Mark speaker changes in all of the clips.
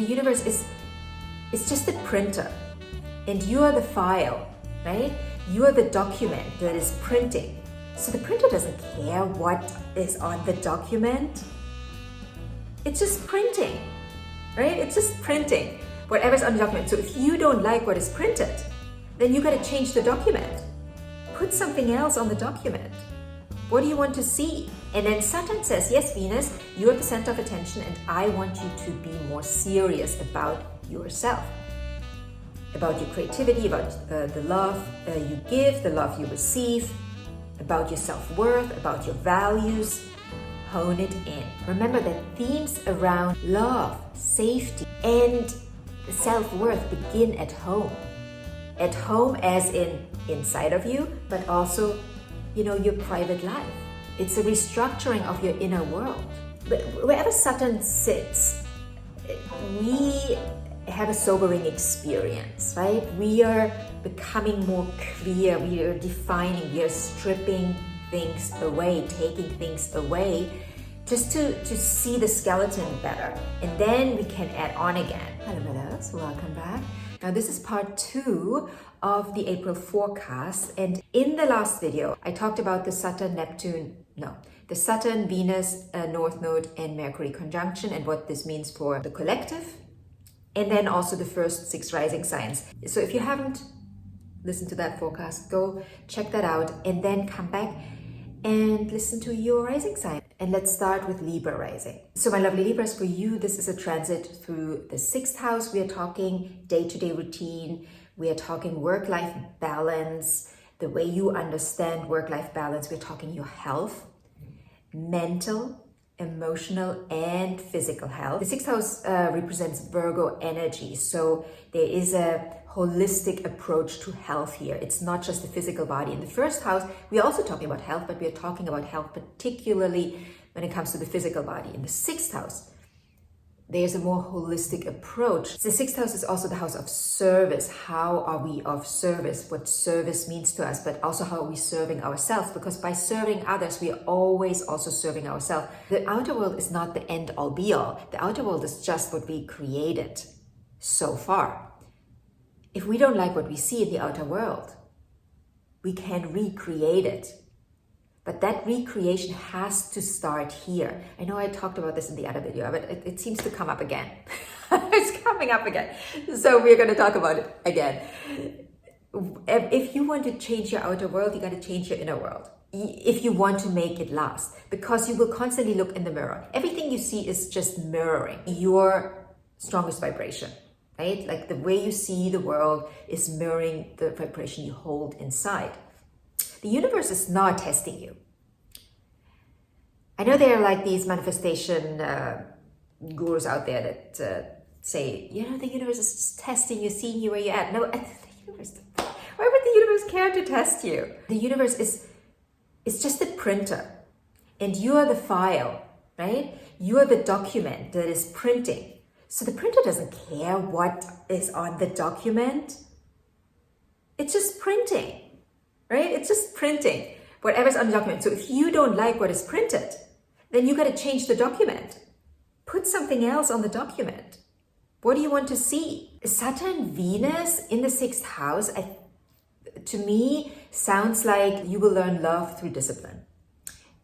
Speaker 1: universe is just a printer, and you are the file, right? You are the document that is printing. So the printer doesn't care what is on the document. It's just printing, right? It's just printing whatever's on the document. So if you don't like what is printed, then you got to change the document. Put something else on the document. What do you want to see? And then Saturn says, yes, Venus, you are the center of attention, and I want you to be more serious about yourself, about your creativity, about the love you give, the love you receive, about your self-worth, about your values. Hone it in. Remember that themes around love, safety, and self-worth begin at home. At home as in inside of you, but also, your private life. It's a restructuring of your inner world. But wherever Saturn sits, we have a sobering experience, right? We are becoming more clear, we are defining, we are stripping things away, taking things away, just to see the skeleton better. And then we can add on again. Hello, brothers, welcome back. Now this is part 2 of the April forecast. And in the last video, I talked about the Saturn, Venus, North Node, and Mercury conjunction, and what this means for the collective. And then also the first 6 rising signs. So if you haven't listened to that forecast, go check that out and then come back and listen to your rising sign. And let's start with Libra rising. So my lovely Libras, for you, this is a transit through the 6th house. We are talking day-to-day routine. We are talking work-life balance, the way you understand work-life balance. We're talking your health, mental, emotional, and physical health. The 6th house represents Virgo energy. So there is a holistic approach to health here. It's not just the physical body. In the 1st house, we're also talking about health, but we're talking about health particularly when it comes to the physical body. In the 6th house, there's a more holistic approach. The 6th house is also the house of service. How are we of service? What service means to us, but also how are we serving ourselves? Because by serving others, we are always also serving ourselves. The outer world is not the end all be all. The outer world is just what we created so far. If we don't like what we see in the outer world, we can recreate it. But that recreation has to start here. I know I talked about this in the other video, but it seems to come up again. It's coming up again. So we're going to talk about it again. If you want to change your outer world, you got to change your inner world. If you want to make it last, because you will constantly look in the mirror. Everything you see is just mirroring your strongest vibration, right? Like the way you see the world is mirroring the vibration you hold inside. The universe is not testing you. I know there are like these manifestation gurus out there that say, the universe is just testing you, seeing you where you're at. No, why would the universe care to test you? The universe is just a printer, and you are the file, right? You are the document that is printing. So the printer doesn't care what is on the document. It's just printing. Right? It's just printing whatever's on the document. So if you don't like what is printed, then you got to change the document. Put something else on the document. What do you want to see? Saturn, Venus in the 6th house, to me, sounds like you will learn love through discipline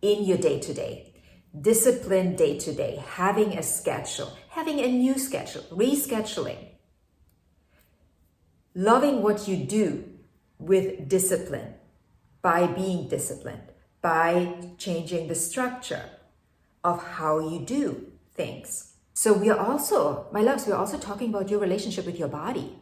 Speaker 1: in your day-to-day. Discipline day-to-day, having a schedule, having a new schedule, rescheduling. Loving what you do with discipline, by being disciplined, by changing the structure of how you do things. So we are also, my loves, we're also talking about your relationship with your body.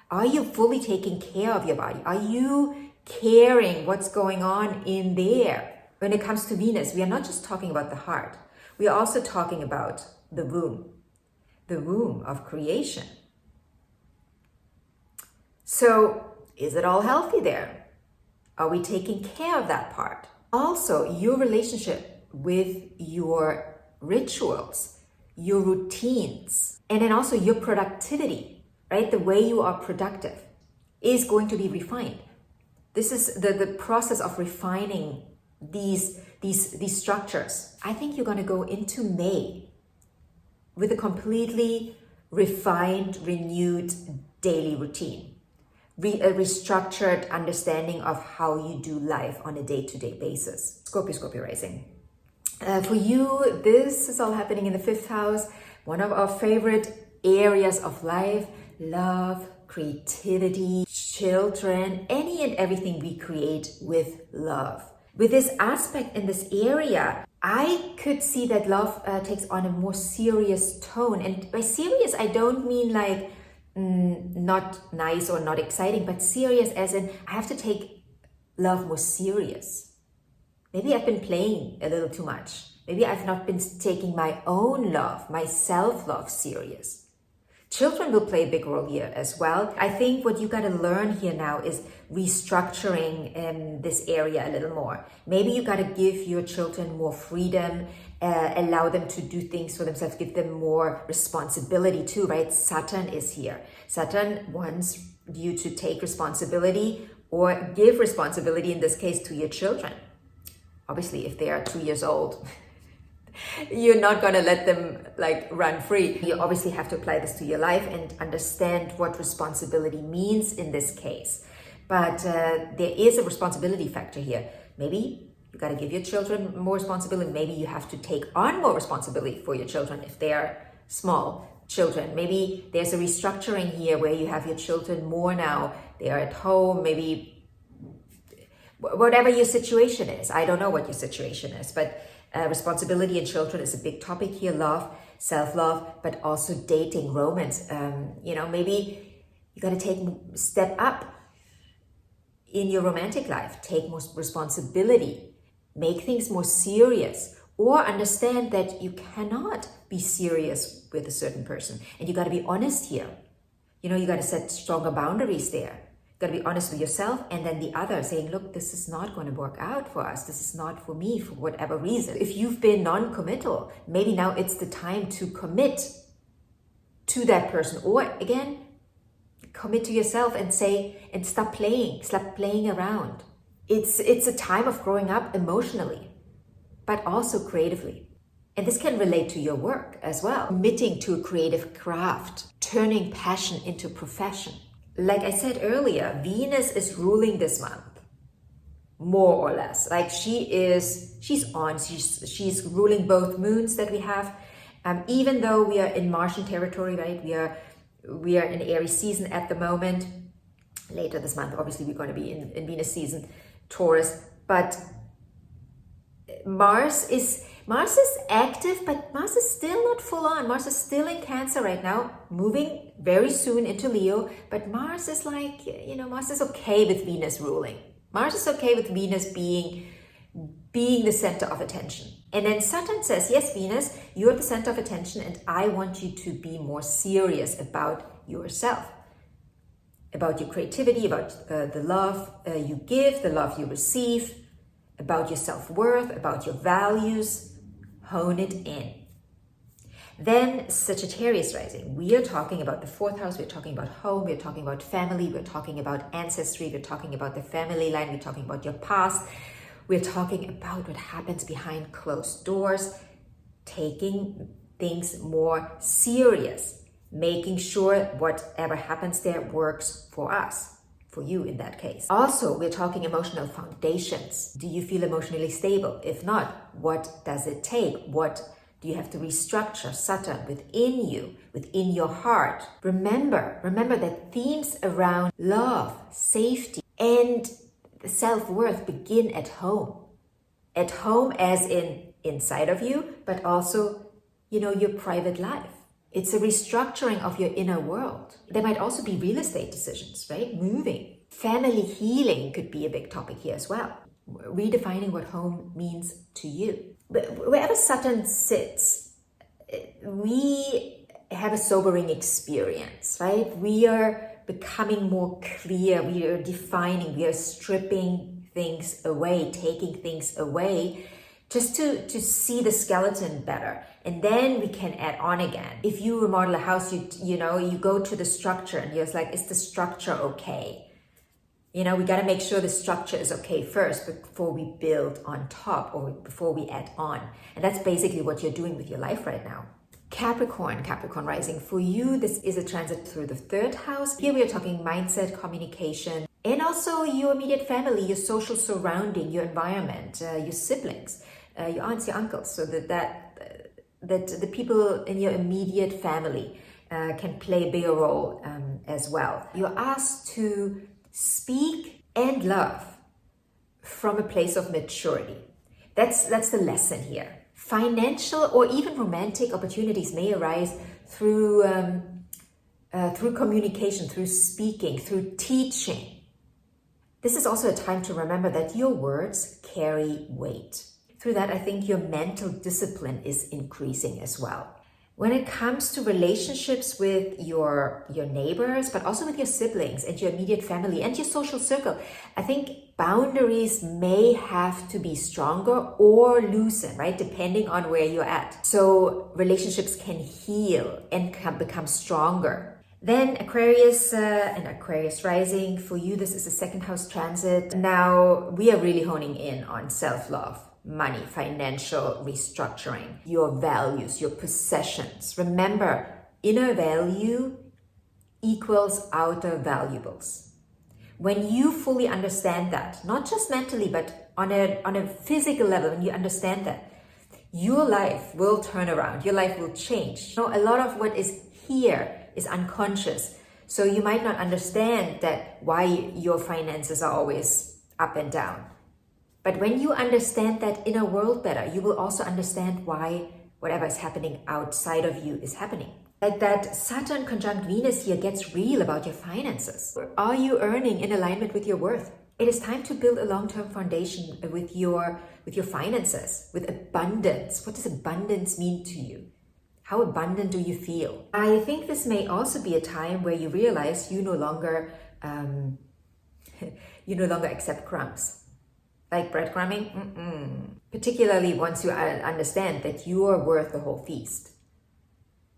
Speaker 1: Are you fully taking care of your body? Are you caring what's going on in there? When it comes to Venus, we are not just talking about the heart. We are also talking about the womb of creation. So, is it all healthy there? Are we taking care of that part? Also, your relationship with your rituals, your routines, and then also your productivity, right? The way you are productive is going to be refined. This is the process of refining these structures. I think you're going to go into May with a completely refined, renewed daily routine, a restructured understanding of how you do life on a day-to-day basis. Scorpio rising. For you, this is all happening in the 5th house, one of our favorite areas of life: love, creativity, children, any and everything we create with love. With this aspect in this area, I could see that love takes on a more serious tone. And by serious, I don't mean like not nice or not exciting, but serious as in I have to take love more serious. Maybe I've been playing a little too much. Maybe I've not been taking my own love, my self-love serious. Children will play a big role here as well. I think what you got to learn here now is restructuring this area a little more. Maybe you got to give your children more freedom, allow them to do things for themselves, give them more responsibility too, right? Saturn is here. Saturn wants you to take responsibility or give responsibility, in this case, to your children. Obviously, if they are 2 years old, you're not going to let them like run free. You obviously have to apply this to your life and understand what responsibility means in this case. But there is a responsibility factor here. Maybe you got to give your children more responsibility. Maybe you have to take on more responsibility for your children if they are small children. Maybe there's a restructuring here where you have your children more now. They are at home, maybe whatever your situation is. I don't know what your situation is, but responsibility in children is a big topic here. Love, self-love, but also dating, romance. Maybe you got to step up in your romantic life, take more responsibility, make things more serious, or understand that you cannot be serious with a certain person. And you got to be honest here. You got to set stronger boundaries there. Got to be honest with yourself and then the other, saying, look, this is not going to work out for us. This is not for me for whatever reason. If you've been non-committal, maybe now it's the time to commit to that person. Or again, commit to yourself and stop playing around. It's a time of growing up emotionally, but also creatively. And this can relate to your work as well. Committing to a creative craft, turning passion into profession. Like I said earlier, Venus is ruling this month, more or less. Like she's ruling both moons that we have. Even though we are in Martian territory, right? We are in Aries season at the moment. Later this month, obviously, we're going to be in Venus season, Taurus. But Mars is active, but Mars is still not full on. Mars is still in Cancer right now, moving very soon into Leo. But Mars is like, Mars is okay with Venus ruling. Mars is okay with Venus being the center of attention. And then Saturn says, yes, Venus, you're the center of attention, and I want you to be more serious about yourself, about your creativity, about the love you give, the love you receive, about your self-worth, about your values. Hone it in. Then Sagittarius rising. We are talking about the 4th house. We're talking about home. We're talking about family. We're talking about ancestry. We're talking about the family line. We're talking about your past. We're talking about what happens behind closed doors, taking things more serious, making sure whatever happens there works for us. For you in that case. Also, we're talking emotional foundations. Do you feel emotionally stable? If not, what does it take? What do you have to restructure? Saturn within you, within your heart. Remember that themes around love, safety, and self-worth begin at home. At home as in inside of you, but also, your private life. It's a restructuring of your inner world. There might also be real estate decisions, right? Moving. Family healing could be a big topic here as well. Redefining what home means to you. But wherever Saturn sits, we have a sobering experience, right? We are becoming more clear. We are defining. We are stripping things away, taking things away, just to see the skeleton better. And then we can add on again. If you remodel a house, you go to the structure and you're like, is the structure okay? We got to make sure the structure is okay first before we build on top or before we add on. And that's basically what you're doing with your life right now. Capricorn rising. For you, this is a transit through the 3rd house. Here we are talking mindset, communication, and also your immediate family, your social surrounding, your environment, your siblings, your aunts, your uncles. So that the people in your immediate family can play a bigger role as well. You're asked to speak and love from a place of maturity. That's the lesson here. Financial or even romantic opportunities may arise through communication, through speaking, through teaching. This is also a time to remember that your words carry weight. Through that, I think your mental discipline is increasing as well. When it comes to relationships with your neighbors, but also with your siblings and your immediate family and your social circle, I think boundaries may have to be stronger or loosen, right? Depending on where you're at. So relationships can heal and can become stronger. Then Aquarius and Aquarius rising, for you, this is a 2nd house transit. Now we are really honing in on self-love. Money, financial restructuring, your values, your possessions. Remember, inner value equals outer valuables. When you fully understand that, not just mentally, but on a physical level, when you understand that, your life will turn around, your life will change. You know, a lot of what is here is unconscious. So you might not understand that why your finances are always up and down. But when you understand that inner world better, you will also understand why whatever is happening outside of you is happening. Like that Saturn conjunct Venus here gets real about your finances. Are you earning in alignment with your worth? It is time to build a long-term foundation with your finances, with abundance. What does abundance mean to you? How abundant do you feel? I think this may also be a time where you realize you no longer accept crumbs. Like breadcrumbing, particularly once you understand that you are worth the whole feast.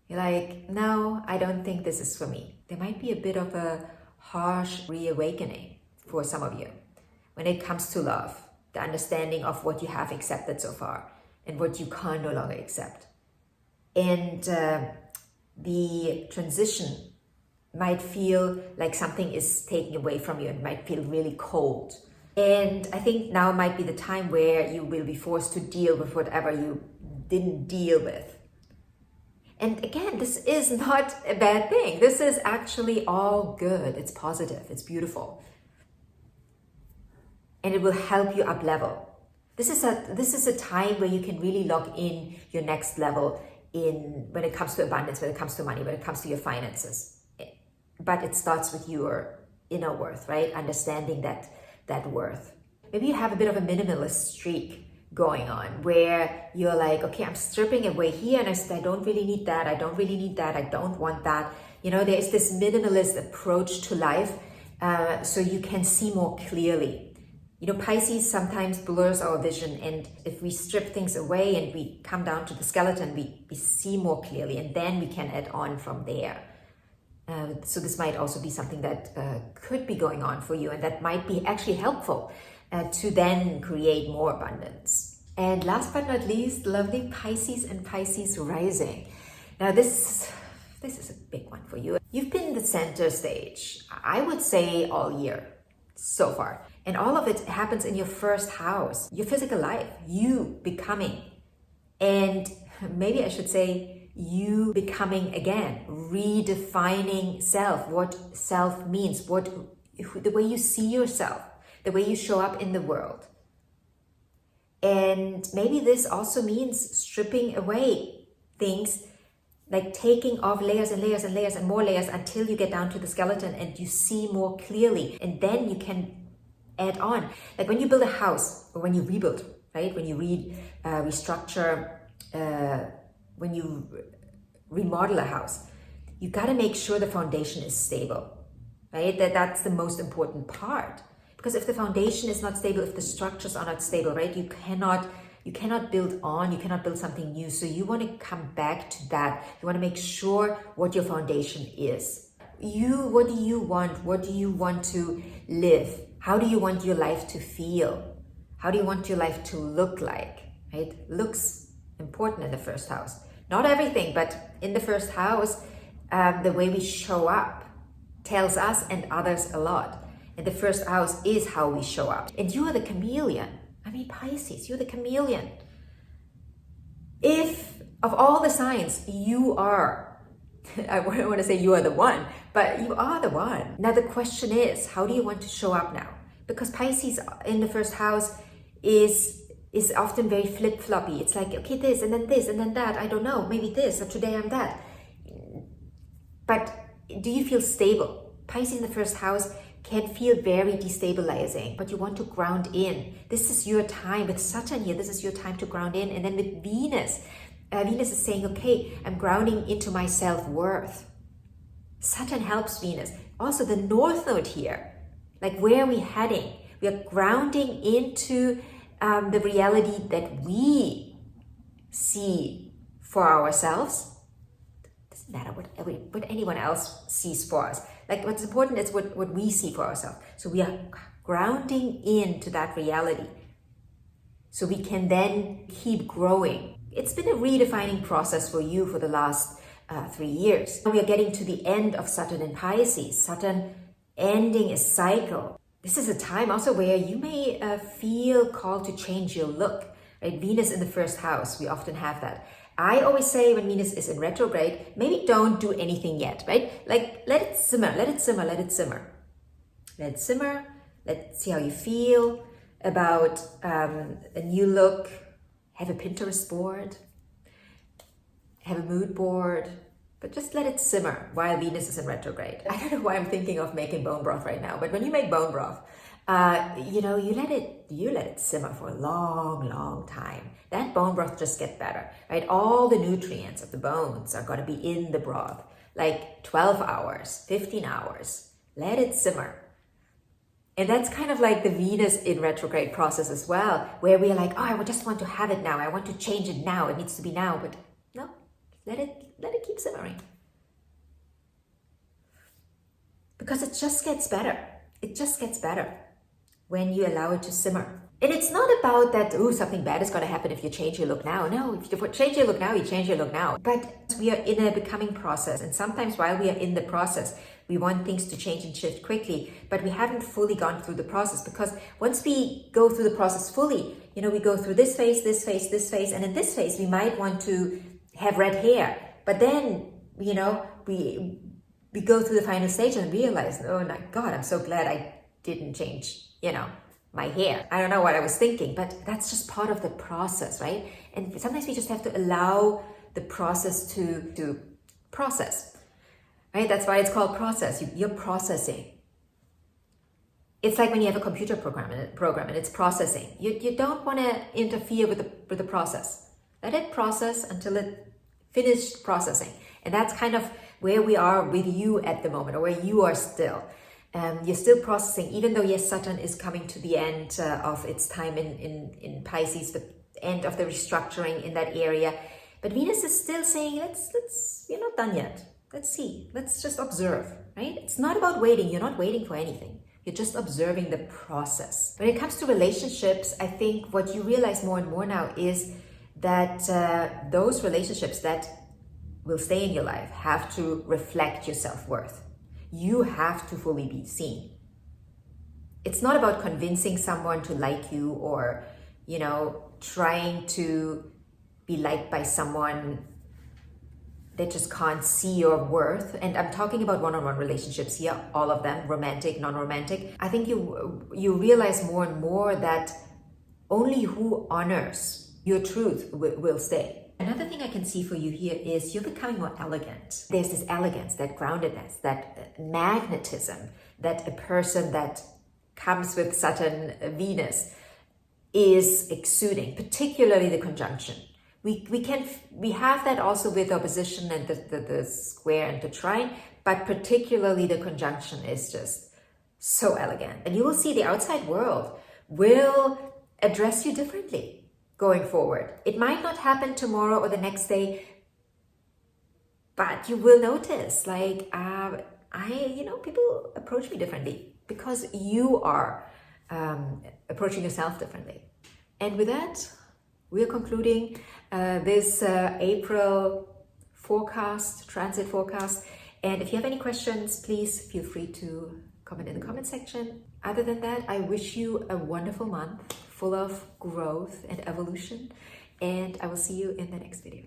Speaker 1: You're like, no, I don't think this is for me. There might be a bit of a harsh reawakening for some of you when it comes to love, the understanding of what you have accepted so far and what you can no longer accept. And the transition might feel like something is taken away from you and might feel really cold. And I think now might be the time where you will be forced to deal with whatever you didn't deal with. And again, this is not a bad thing. This is actually all good. It's positive. It's beautiful. And it will help you up level. This is a time where you can really lock in your next level when it comes to abundance, when it comes to money, when it comes to your finances. But it starts with your inner worth, right? Understanding that worth. Maybe you have a bit of a minimalist streak going on where you're like, okay, I'm stripping away here and I don't really need that. I don't really need that. I don't want that. You know, there's this minimalist approach to life so you can see more clearly. You know, Pisces sometimes blurs our vision, and if we strip things away and we come down to the skeleton, we see more clearly, and then we can add on from there. So this might also be something that could be going on for you, and that might be actually helpful to then create more abundance. And last but not least, lovely Pisces and Pisces rising. Now this is a big one for you. You've been in the center stage, I would say, all year so far. And all of it happens in your 1st house, your physical life, you becoming. And maybe I should say, you becoming again, redefining self, what self means, the way you see yourself, the way you show up in the world. And maybe this also means stripping away things, like taking off layers and layers and layers and more layers until you get down to the skeleton and you see more clearly. And then you can add on. Like when you build a house, or when you rebuild, right? When you restructure, when you remodel a house, you got to make sure the foundation is stable, right? That's the most important part. Because if the foundation is not stable, if the structures are not stable, right, you cannot build on, you cannot build something new. So you want to come back to that. You want to make sure what your foundation is. What do you want? What do you want to live? How do you want your life to feel? How do you want your life to look like, right? Looks important in the 1st house. Not everything, but in the first house, the way we show up tells us and others a lot. And the first house is how we show up. And you are the chameleon. I mean, Pisces, you're the chameleon. If of all the signs, you are, I want to say you are the one, but you are the one. Now the question is, how do you want to show up now? Because Pisces in the first house is often very flip-floppy. It's like, okay, this and then that. I don't know, maybe this, or today I'm that. But do you feel stable? Pisces in the first house can feel very destabilizing, but you want to ground in. This is your time with Saturn here. This is your time to ground in. And then with Venus, Venus is saying, okay, I'm grounding into my self-worth. Saturn helps Venus. Also the North Node here, like where are we heading? We are grounding into the reality that we see for ourselves. Doesn't matter what anyone else sees for us. Like what's important is what we see for ourselves. So we are grounding into that reality so we can then keep growing. It's been a redefining process for you for the last 3 years. We are getting to the end of Saturn in Pisces. Saturn ending a cycle. This is a time also where you may feel called to change your look. Right? Venus in the first house, we often have that. I always say when Venus is in retrograde, maybe don't do anything yet, right? Like let it simmer, let it simmer, let it simmer. Let it simmer, let's see how you feel about a new look. Have a Pinterest board, have a mood board, but just let it simmer while Venus is in retrograde. I don't know why I'm thinking of making bone broth right now, but when you make bone broth, you let it simmer for a long time. That bone broth just gets better, right? All the nutrients of the bones are going to be in the broth, like 12 hours, 15 hours. Let it simmer. And that's kind of like the Venus in retrograde process as well, where we are like, oh, I just want to have it now. I want to change it now. It needs to be now. But no, let it keep simmering. Because it just gets better. It just gets better when you allow it to simmer. And it's not about that, oh, something bad is going to happen if you change your look now. No, if you change your look now, you change your look now. But we are in a becoming process. And sometimes while we are in the process, we want things to change and shift quickly, but we haven't fully gone through the process, because once we go through the process fully, we go through this phase, this phase, this phase, and in this phase, we might want to have red hair. But then, we go through the final stage and realize, oh my God, I'm so glad I didn't change, my hair. I don't know what I was thinking, but that's just part of the process, right? And sometimes we just have to allow the process to process. Right? That's why it's called process. You're processing. It's like when you have a computer program and it's processing. You don't want to interfere with the process. Let it process until it finished processing. And that's kind of where we are with you at the moment, or where you are still. You're still processing, even though, yes, Saturn is coming to the end of its time in Pisces, the end of the restructuring in that area. But Venus is still saying, you're not done yet. Let's see. Let's just observe, right? It's not about waiting. You're not waiting for anything. You're just observing the process. When it comes to relationships, I think what you realize more and more now is that those relationships that will stay in your life have to reflect your self-worth. You have to fully be seen. It's not about convincing someone to like you or, trying to be liked by someone that just can't see your worth. And I'm talking about one-on-one relationships here, all of them, romantic, non-romantic. I think you realize more and more that only who honors your truth will stay. Another thing I can see for you here is you're becoming more elegant. There's this elegance, that groundedness, that magnetism that a person that comes with Saturn, Venus is exuding, particularly the conjunction. We have that also with opposition and the square and the trine, but particularly the conjunction is just so elegant. And you will see the outside world will address you differently going forward. It might not happen tomorrow or the next day, but you will notice, like, people approach me differently because you are approaching yourself differently. And with that, we are concluding this April forecast, transit forecast. And if you have any questions, please feel free to comment in the comment section. Other than that, I wish you a wonderful month full of growth and evolution, and I will see you in the next video.